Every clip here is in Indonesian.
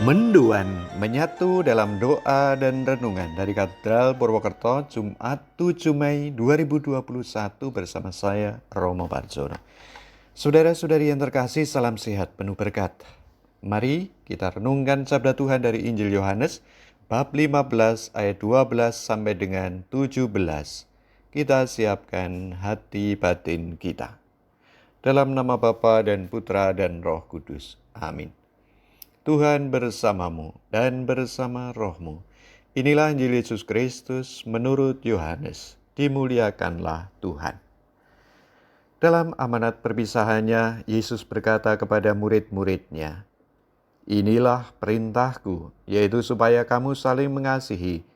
Menduan menyatu dalam doa dan renungan dari Katedral Purwokerto Jumat 7 Mei 2021 bersama saya Romo Parjono. Saudara-saudari yang terkasih, salam sehat penuh berkat. Mari kita renungkan sabda Tuhan dari Injil Yohanes bab 15 ayat 12 sampai dengan 17. Kita siapkan hati batin kita. Dalam nama Bapa dan Putra dan Roh Kudus. Amin. Tuhan bersamamu dan bersama rohmu. Inilah Injil Yesus Kristus menurut Yohanes. Dimuliakanlah Tuhan. Dalam amanat perpisahannya, Yesus berkata kepada murid-muridnya, "Inilah perintahku, yaitu supaya kamu saling mengasihi,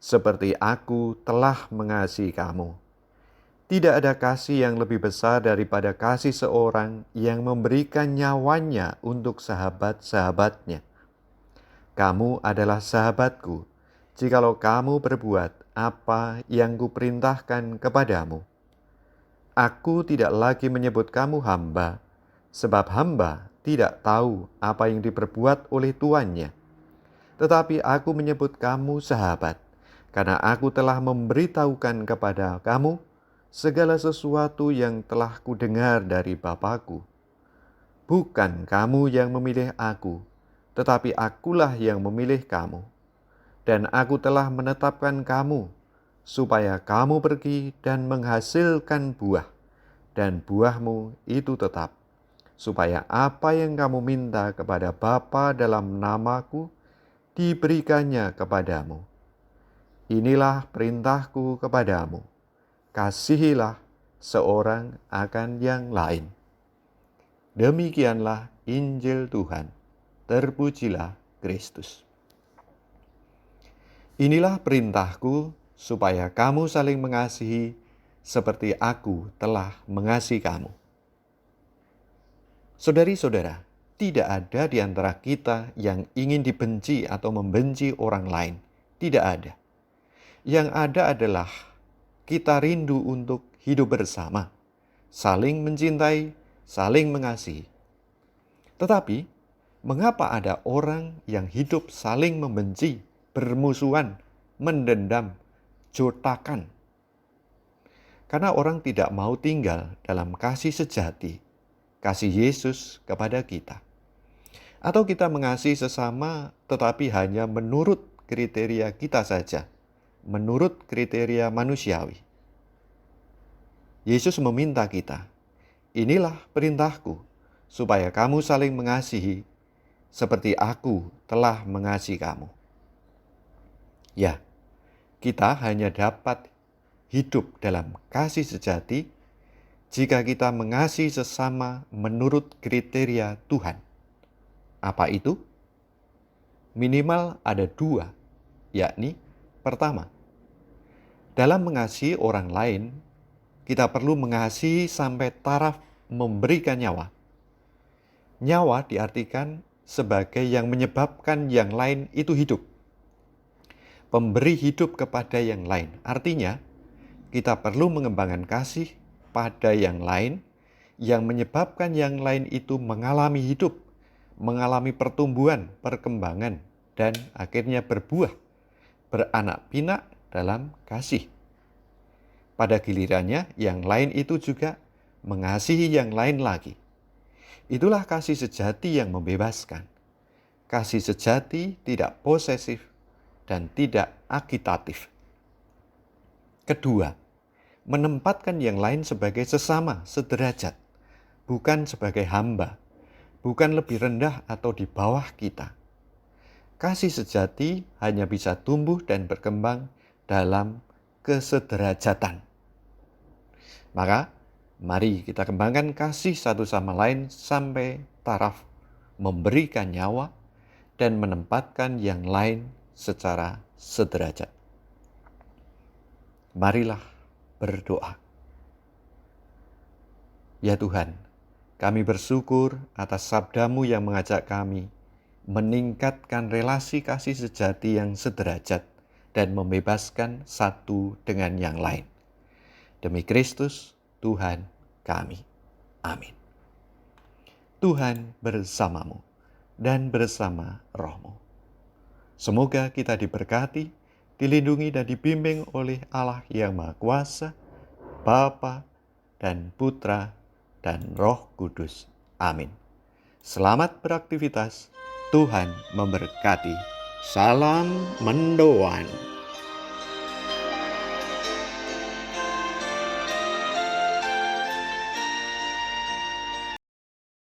seperti aku telah mengasihi kamu. Tidak ada kasih yang lebih besar daripada kasih seorang yang memberikan nyawanya untuk sahabat-sahabatnya. Kamu adalah sahabatku, jikalau kamu berbuat apa yang kuperintahkan kepadamu. Aku tidak lagi menyebut kamu hamba, sebab hamba tidak tahu apa yang diperbuat oleh tuannya. Tetapi aku menyebut kamu sahabat, karena aku telah memberitahukan kepada kamu segala sesuatu yang telah kudengar dari Bapa-Ku. Bukan kamu yang memilih aku, tetapi akulah yang memilih kamu. Dan aku telah menetapkan kamu, supaya kamu pergi dan menghasilkan buah, dan buahmu itu tetap, supaya apa yang kamu minta kepada Bapa dalam namaku, diberikannya kepadamu. Inilah perintahku kepadamu, kasihilah seorang akan yang lain." Demikianlah Injil Tuhan. Terpujilah Kristus. Inilah perintahku, supaya kamu saling mengasihi seperti aku telah mengasihi kamu. Saudari-saudara, tidak ada di antara kita yang ingin dibenci atau membenci orang lain. Tidak ada. Yang ada adalah kita rindu untuk hidup bersama, saling mencintai, saling mengasihi. Tetapi, mengapa ada orang yang hidup saling membenci, bermusuhan, mendendam, jotakan? Karena orang tidak mau tinggal dalam kasih sejati, kasih Yesus kepada kita. Atau kita mengasihi sesama tetapi hanya menurut kriteria kita saja, menurut kriteria manusiawi. Yesus meminta kita, "Inilah perintahku, supaya kamu saling mengasihi seperti aku telah mengasihi kamu." Ya, kita hanya dapat hidup dalam kasih sejati jika kita mengasihi sesama menurut kriteria Tuhan. Apa itu? Minimal ada dua, yakni pertama, dalam mengasihi orang lain, kita perlu mengasihi sampai taraf memberikan nyawa. Nyawa diartikan sebagai yang menyebabkan yang lain itu hidup. Pemberi hidup kepada yang lain. Artinya, kita perlu mengembangkan kasih pada yang lain yang menyebabkan yang lain itu mengalami hidup, mengalami pertumbuhan, perkembangan, dan akhirnya berbuah, beranak pinak dalam kasih. Pada gilirannya, yang lain itu juga mengasihi yang lain lagi. Itulah kasih sejati yang membebaskan. Kasih sejati tidak posesif dan tidak agitatif. Kedua, menempatkan yang lain sebagai sesama, sederajat, bukan sebagai hamba, bukan lebih rendah atau di bawah kita. Kasih sejati hanya bisa tumbuh dan berkembang dalam kesederajatan. Maka, mari kita kembangkan kasih satu sama lain sampai taraf memberikan nyawa dan menempatkan yang lain secara sederajat. Marilah berdoa. Ya Tuhan, kami bersyukur atas sabda-Mu yang mengajak kami meningkatkan relasi kasih sejati yang sederajat dan membebaskan satu dengan yang lain. Demi Kristus, Tuhan kami. Amin. Tuhan bersamamu dan bersama roh-Mu. Semoga kita diberkati, dilindungi dan dibimbing oleh Allah yang Maha Kuasa, Bapa dan Putra dan Roh Kudus. Amin. Selamat beraktivitas. Tuhan memberkati. Salam mendoan.